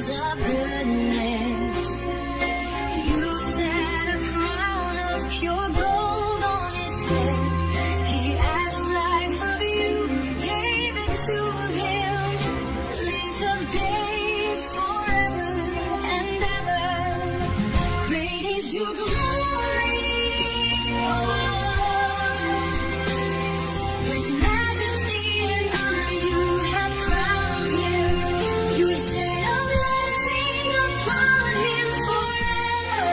songs of goodness. You set a crown of pure gold on his head. He asked life of you, you gave it to him. Length of days forever and ever. Great is your glory, oh Lord. With majesty and honor you have crowned him. You set a blessing upon him forever.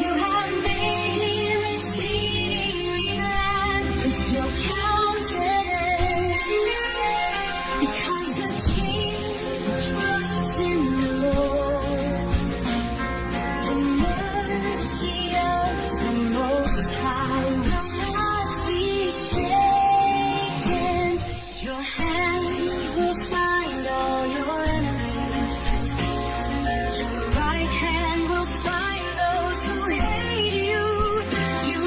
You have made him exceedingly glad with your countenance. Because the King trusts in the Lord. The mercy of the Most High will not be shaken. Your hand will find all your enemies. Your right hand will find those who hate you. You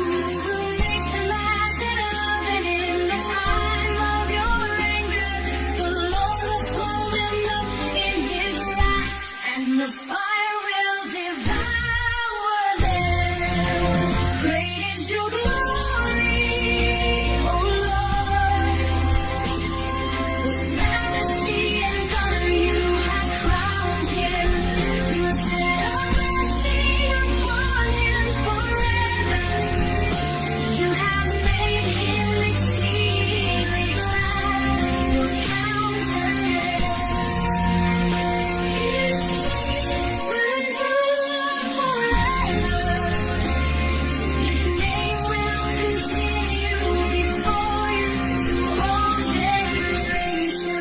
will make them as an oven in the time of your anger. The Lord will swallow them up in his wrath, and the fire will devour them. Great is your glory, O Lord. With majesty and honor you have crowned him. You set a blessing upon him forever. You have made him exceedingly glad with your countenance. His name will endure forever. His name will continue before you through all generations.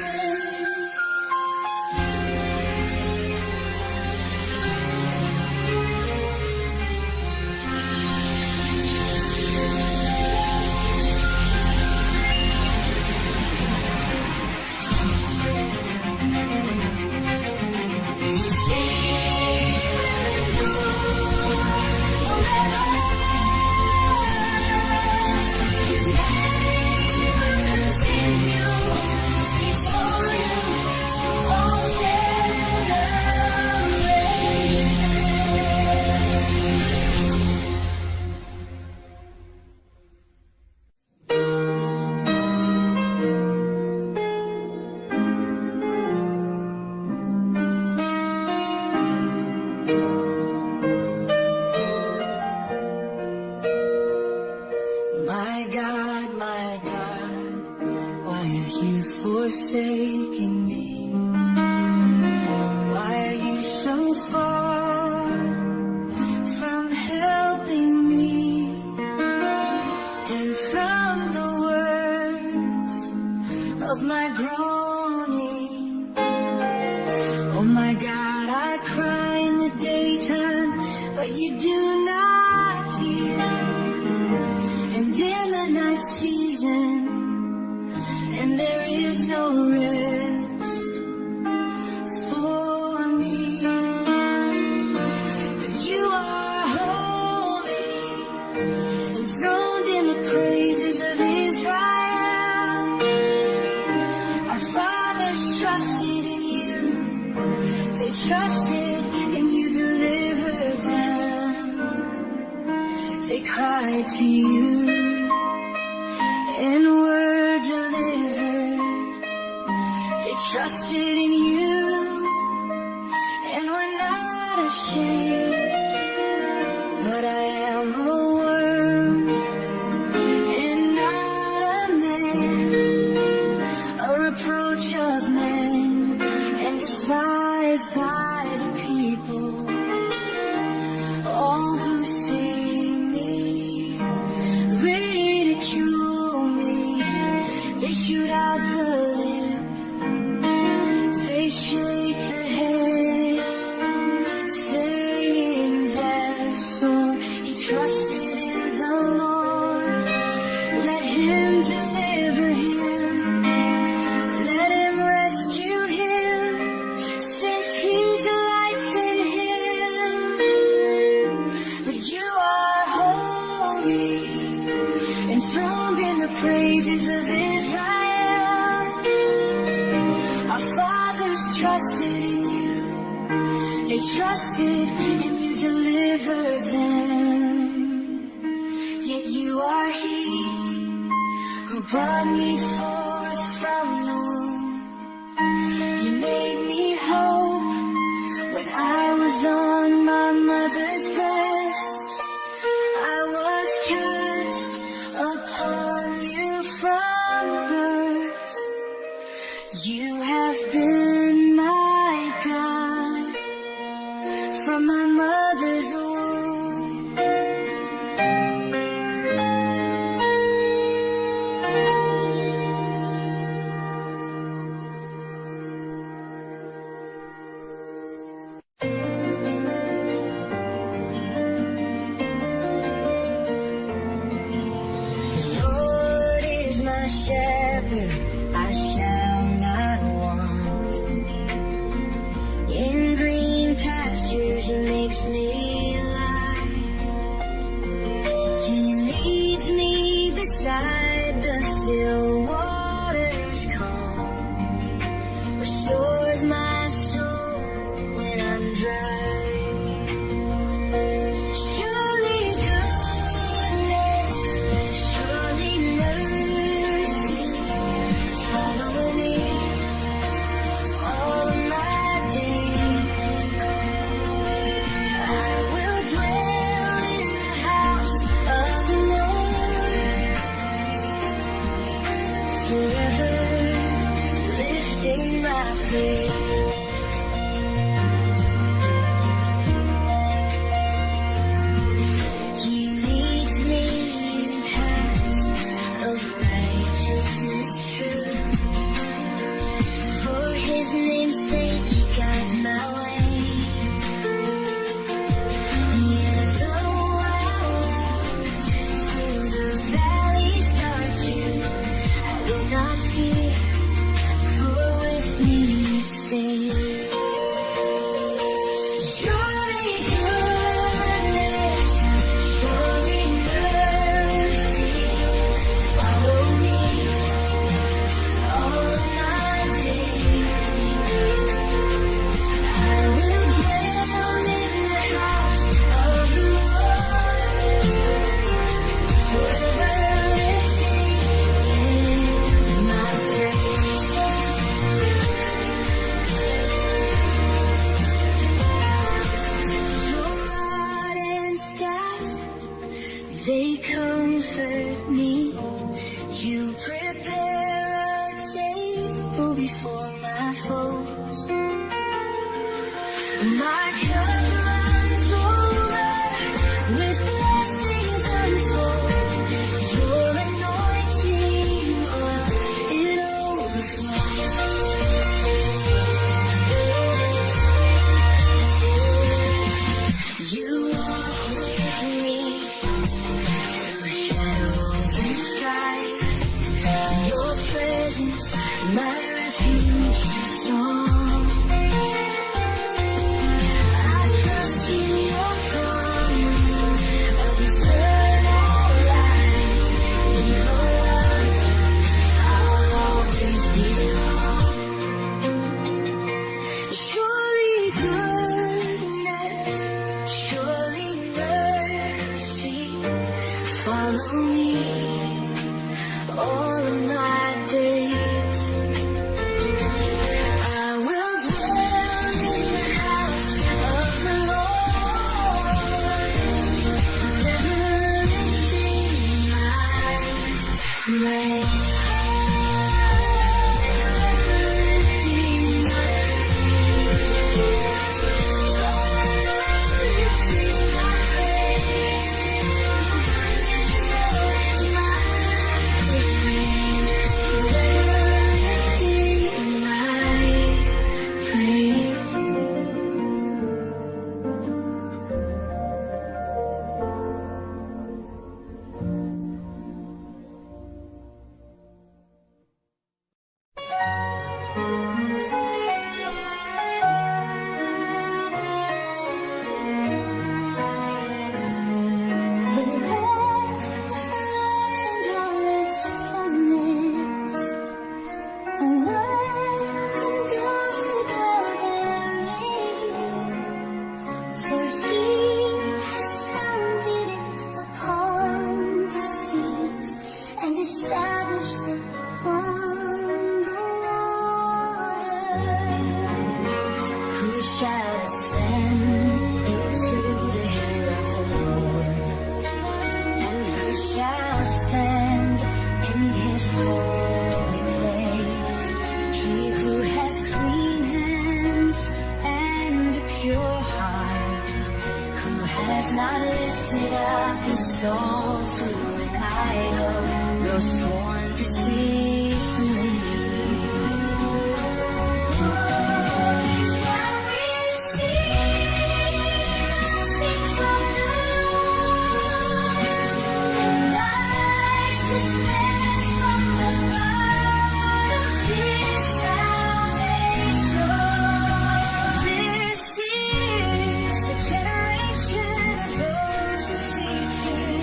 My God, why have you forsaken me? Why are you so far from helping me and from the words of my groaning? Oh my God, I cry in the daytime, but you do not hear. And in the night season, and there is no rest for me. But you are holy, enthroned in the praises of Israel. Our fathers trusted in you, they trusted and you delivered them. They cried to you and were delivered. They trusted in you and were not ashamed. But I am a worm and not a man, a reproach of men and despised by the people. All who see me ridicule me. They shoot out the lip, they shake the head, saying that so he trusted in the Lord. Let him deliver him, let him rescue him, since he delights in him. But you are holy, enthroned in the praises of Israel. Our fathers trusted in you, They trusted and you delivered them. Yet you are He who brought me forth from the womb. You made me hope when I was on my mother's breast. I was cast upon you from birth. You have been my God from my mother's womb. Shepherd, I shall not want. In green pastures He makes me lie. He leads me beside the still waters calm. Restores my soul when I'm dry. They comfort me. You prepare a table before my foes. My cup runs over with blessings untold. Your anointing, it overflows. You walk with me. Your presence, my refuge, song. I not lifted up his soul to an idol, nor sworn deceitfully. You shall receive from the Lord righteousness from the God of his salvation. This is the generation of those who seek him,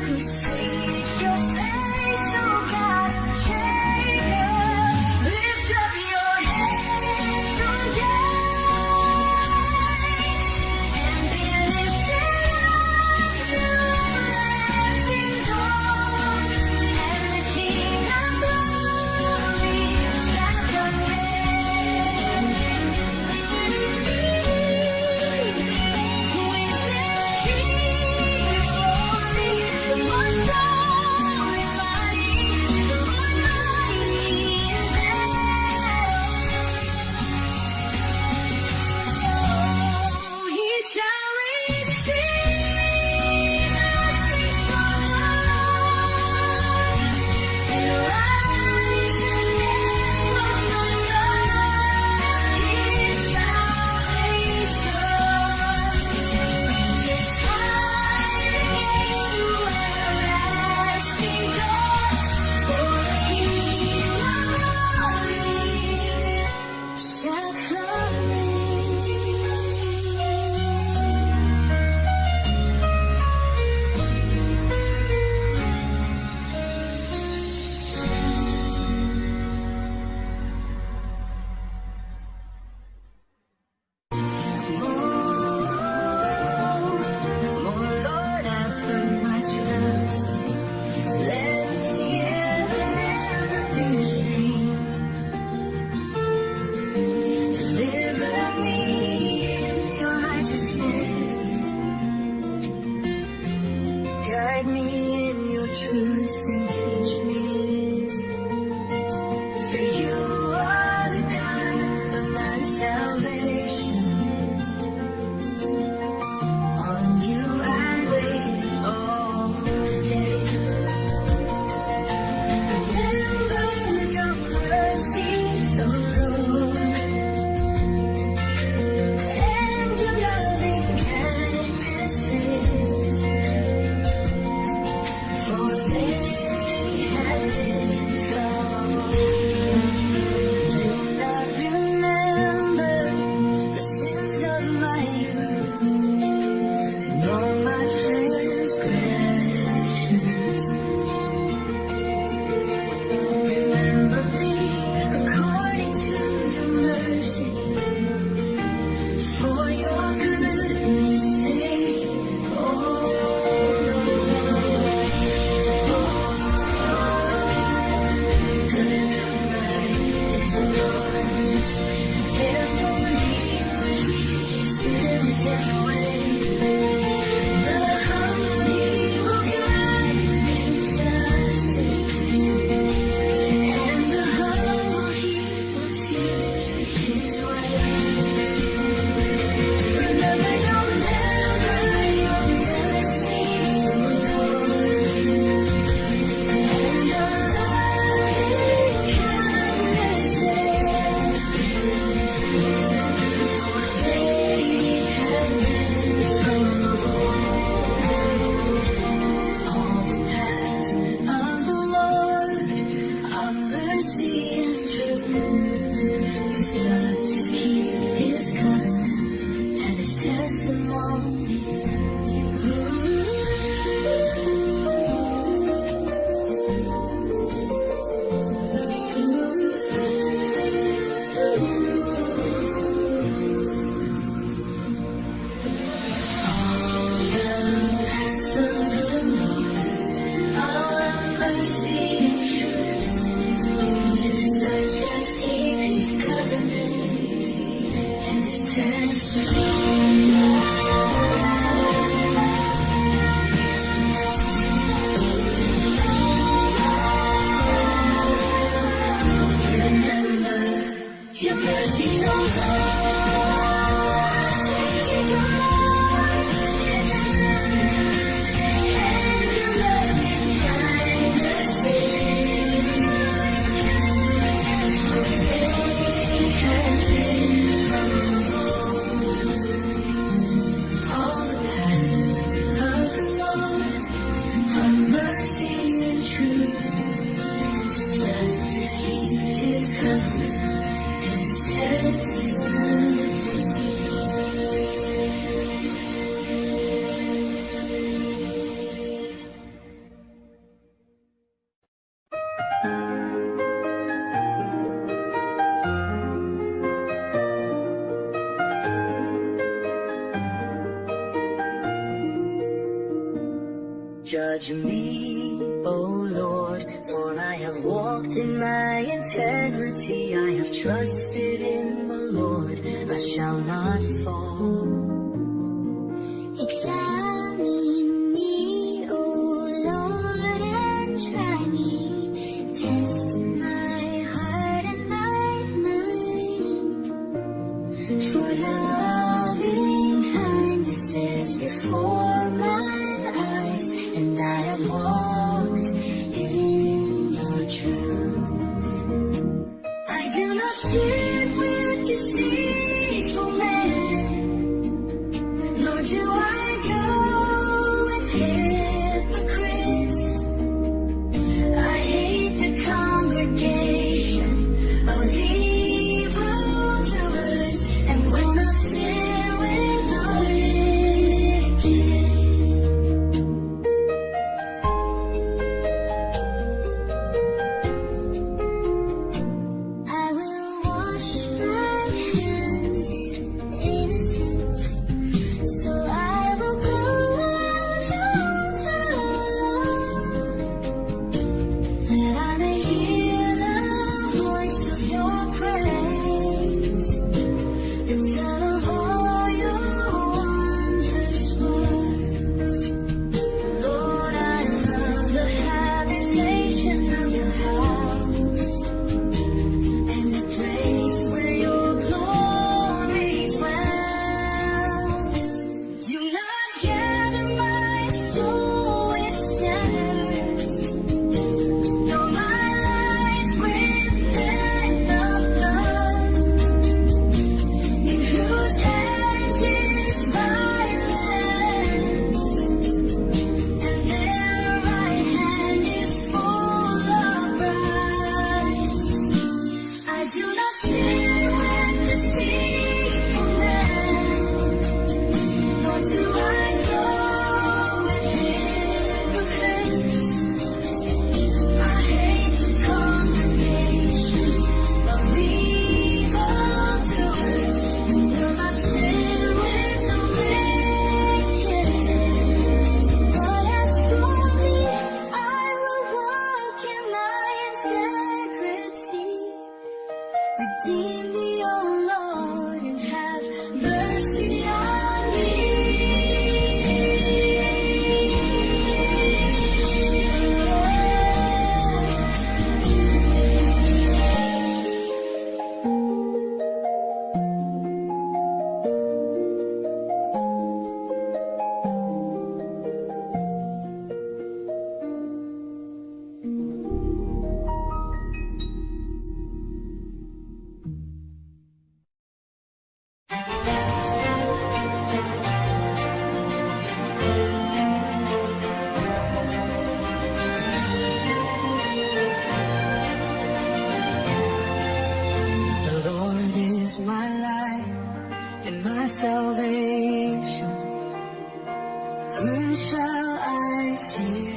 who seek your face, O God of Jacob. Lift up your heads, O gates, and be lifted up, everlasting doors, and the King of glory shall come in. Who is this King of glory? The more strong and mighty, the more mighty in battle. He shall receive blessing from the Lord, and righteousness from the God of his salvation. His fire against you everlasting doors, for the King of glory shall come in. Oh Lord, I put my trust. Let me ever, never be the same. Deliver me in your righteousness. Guide me in your truth and teach me. For you are the God of my salvation. On you I wait all day. Remember your mercies, O Lord, and your loving kindnesses, for they have been from old. Do not remember the sins of my youth, nor my transgressions. Remember me according to your mercy, for your goodness' sake, oh Lord. Good and right is the Lord, therefore he will teach sinners his way. The humble he will guide in justice, and the humble he will teach his way. Remember your mercies, O Lord, and your loving kindnesses, for they have been from of old. All the paths of the Lord are mercy and truth, to such as keep his covenant and his testimonies. Your mercy's on judge me, O Lord, for I have walked in my integrity. I have trusted in the Lord, I shall not fall. Examine me, O Lord, and try me. Test my heart and my mind. For your loving kindness is before my eyes, and I have walked in your truth. I do not sit with deceitful men, nor do I go with hypocrites. I hate the congregation of evildoers, and will not sit with the wicked. I will wash my hands in innocence, so I will go around your altar, that I may hear the voice of your praise, and tell of all your wondrous works. Lord, I love the habitation of your house, and the place where your glory dwells. Do not gather my soul with sinners, nor my life with men of blood, in whose hands is violence, and their right hand is full of bribes. I do not sit with deceitful men, nor do I go with hypocrites. I hate the congregation of evildoers, and will not sit with the wicked. But as for me, I will walk in my integrity. Redeem me, O Lord, and have mercy on me. The Lord is my light and my salvation. Whom shall I fear?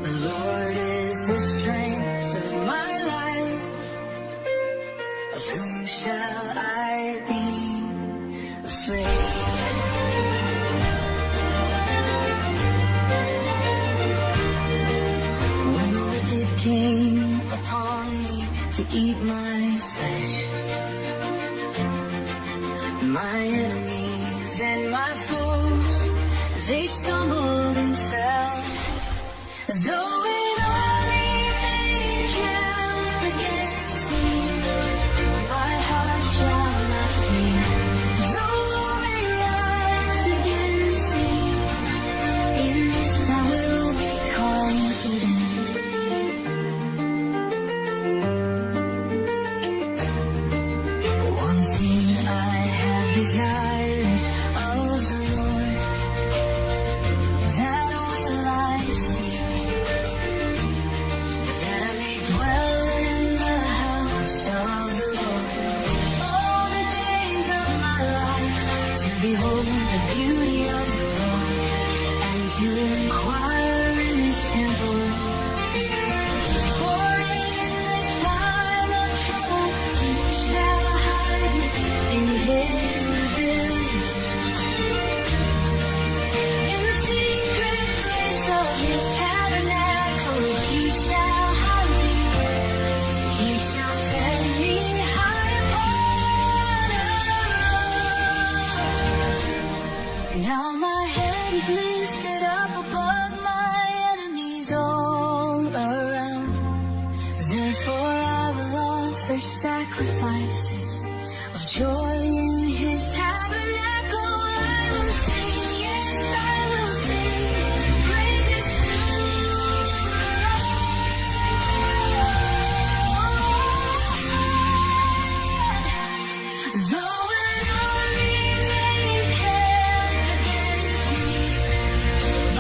The Lord is the strength of my life. Of whom shall I be afraid? When the wicked came upon me to eat my flesh, my enemies and my foes, they stumbled and fell. Though an army may encamp against me, my heart shall not fear. Though war may rise against me, in this I will be confident. One thing I have desired of the Lord, that will I seek, that I may dwell in the house of the Lord all the days of my life, to behold the beauty of the Lord, and to inquire in His temple. For in the time of trouble He shall hide me in His pavilion. offer sacrifices of joy in his tabernacle. I will sing, yes, I will sing praises to the Lord. Though an army may encamp against me,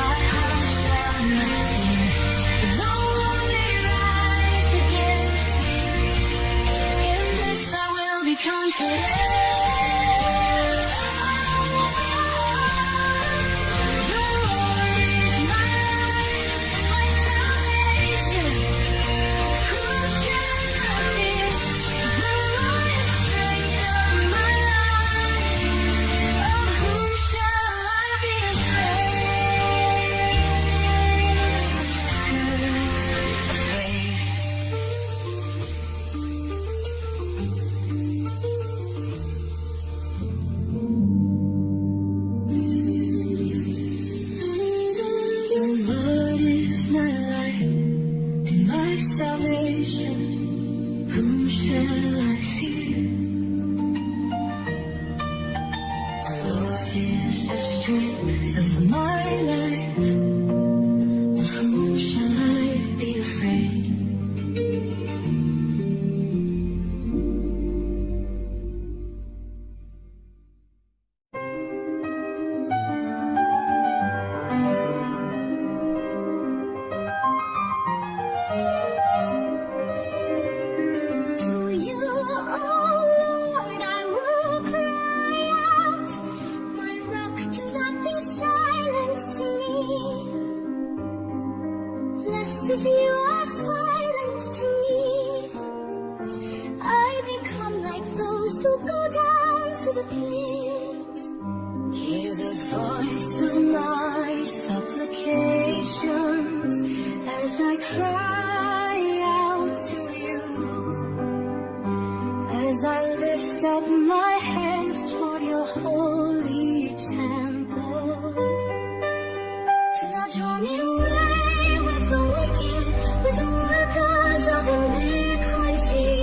my heart shall not fear. Though war may rise against me, in this I will be confident. The Lord is my light and my salvation. Whom shall I fear? The Lord is strength of my life. Of whom shall I be The Lord is my light and my salvation. Whom shall I fear? The Lord is the strength of my life. Of whom shall I be afraid? To you, oh Lord, I will cry out. My rock, do not be silent to me. Lest if you are silent to me, I become like those who go down to the pit. Hear the voice of my supplications as I cry out to you. As I lift up my hands toward your holy temple, do not draw me away with the wicked, with the workers of iniquity,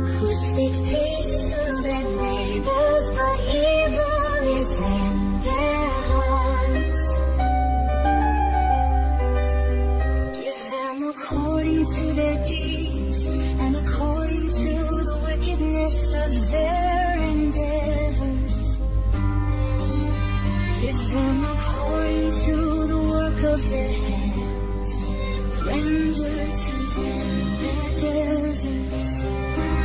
who speak peace to their neighbors, but evil is in their hearts. Give them according to their deeds and according to the wickedness of their endeavors. Give them according to the work of their hands. Render to them their deserts.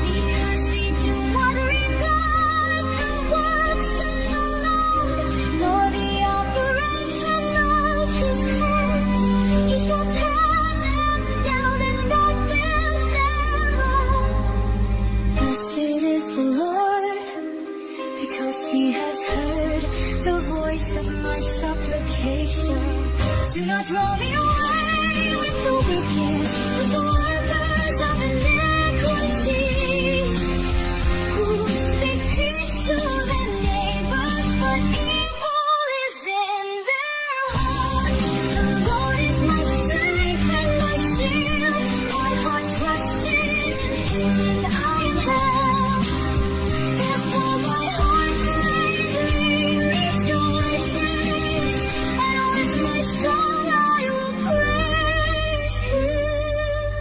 Because they do not regard the works of the Lord, nor the operation of his hands. He shall tear them down and not build them up. Blessed is the Lord, because he has heard the voice of my supplication. Do not draw me away with the wicked, with the workers of iniquity, who speak peace to their neighbors, but evil is in their hearts. The Lord is my strength and my shield. My heart trusted in him, and I am helped. Therefore my heart greatly rejoices, and with my song I will praise him.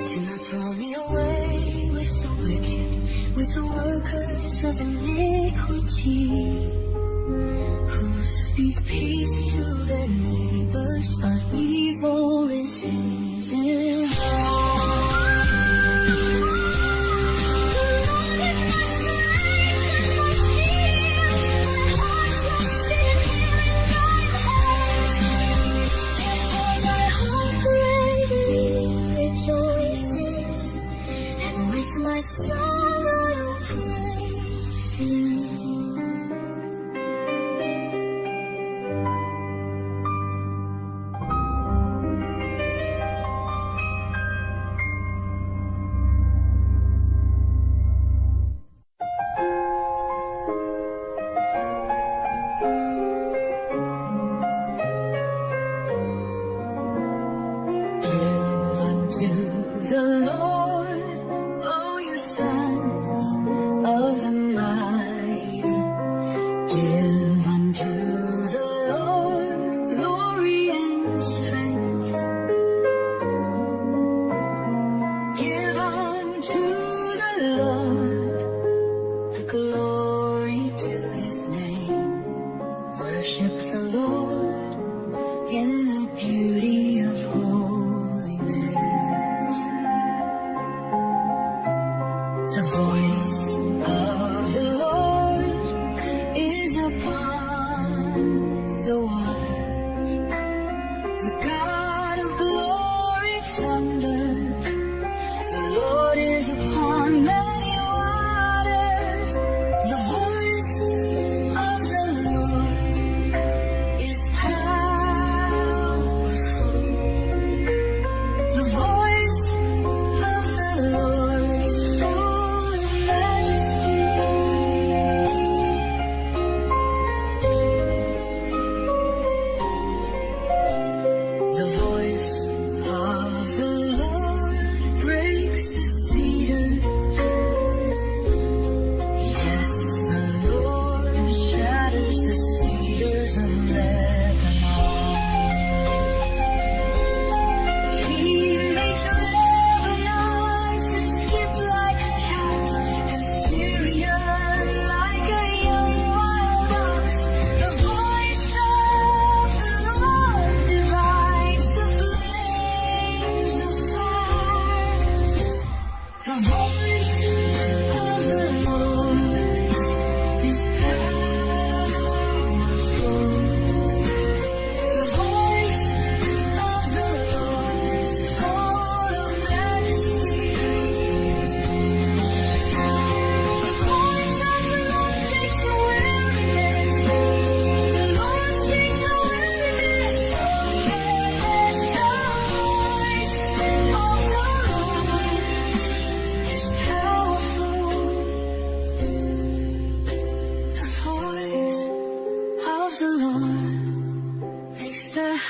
Do not draw me away with the wicked, with the workers of iniquity, who speak peace to their neighbors, but evil is in their hearts. The Lord is my strength and my shield. My heart trusted in him, and I'm helped. Therefore my heart greatly rejoices, and with my song I will praise him. 'Cause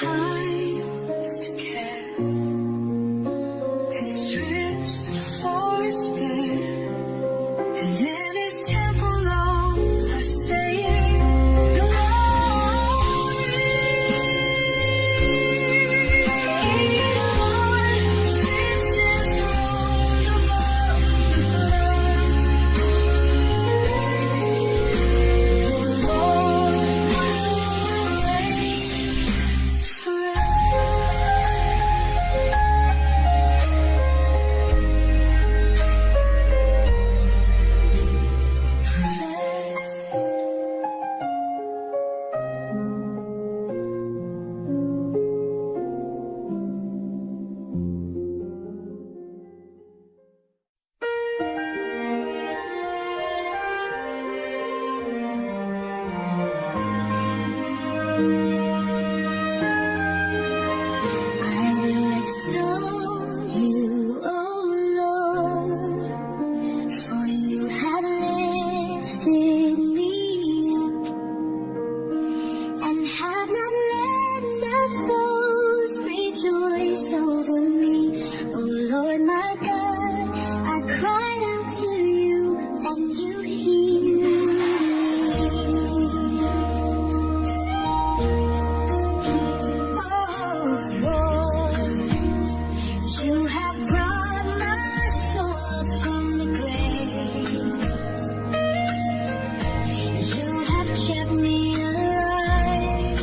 times to care. He strips the forest bare, and in his temple all are saying, Glory. The Lord sits enthroned above the flood. The Lord will reign forever. I will extol you, O Lord, for you have lifted me up and have not let my foes rejoice over me. O Lord my God, I cried out to you and you healed me. Oh Lord, you have brought my soul up from the grave. You have kept me alive,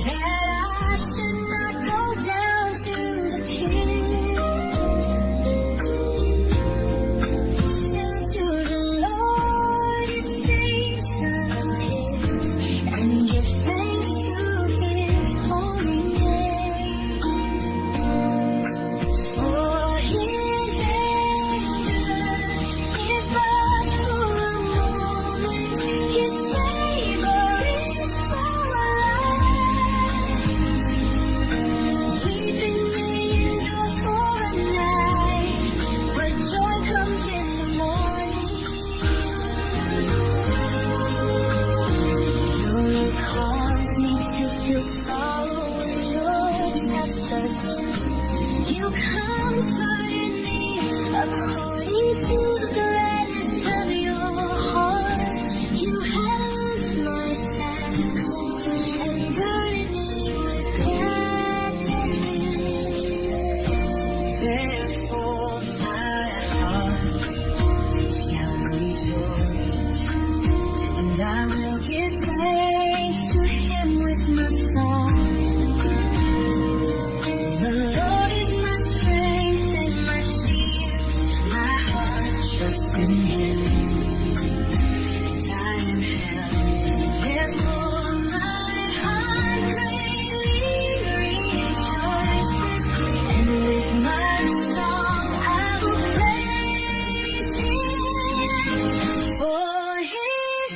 that I should not go down to the pit. Sing to the Lord, His saints of His, and give thanks to His holy name. For His anger is but for a moment, His favor is for life. Weeping may endure for a night, but joy comes in the morning. You cause me to feel sorrow with your chastisement. You comforted me according to the gladness of your heart. You have loosed my sackcloth and girded me with gladness. Therefore my heart shall rejoice, and I will give thanks to Him with my song. The Lord is my strength and my shield. My heart trusts in Him, and I am held. Therefore my heart greatly rejoices, and with my song I will praise Him. For His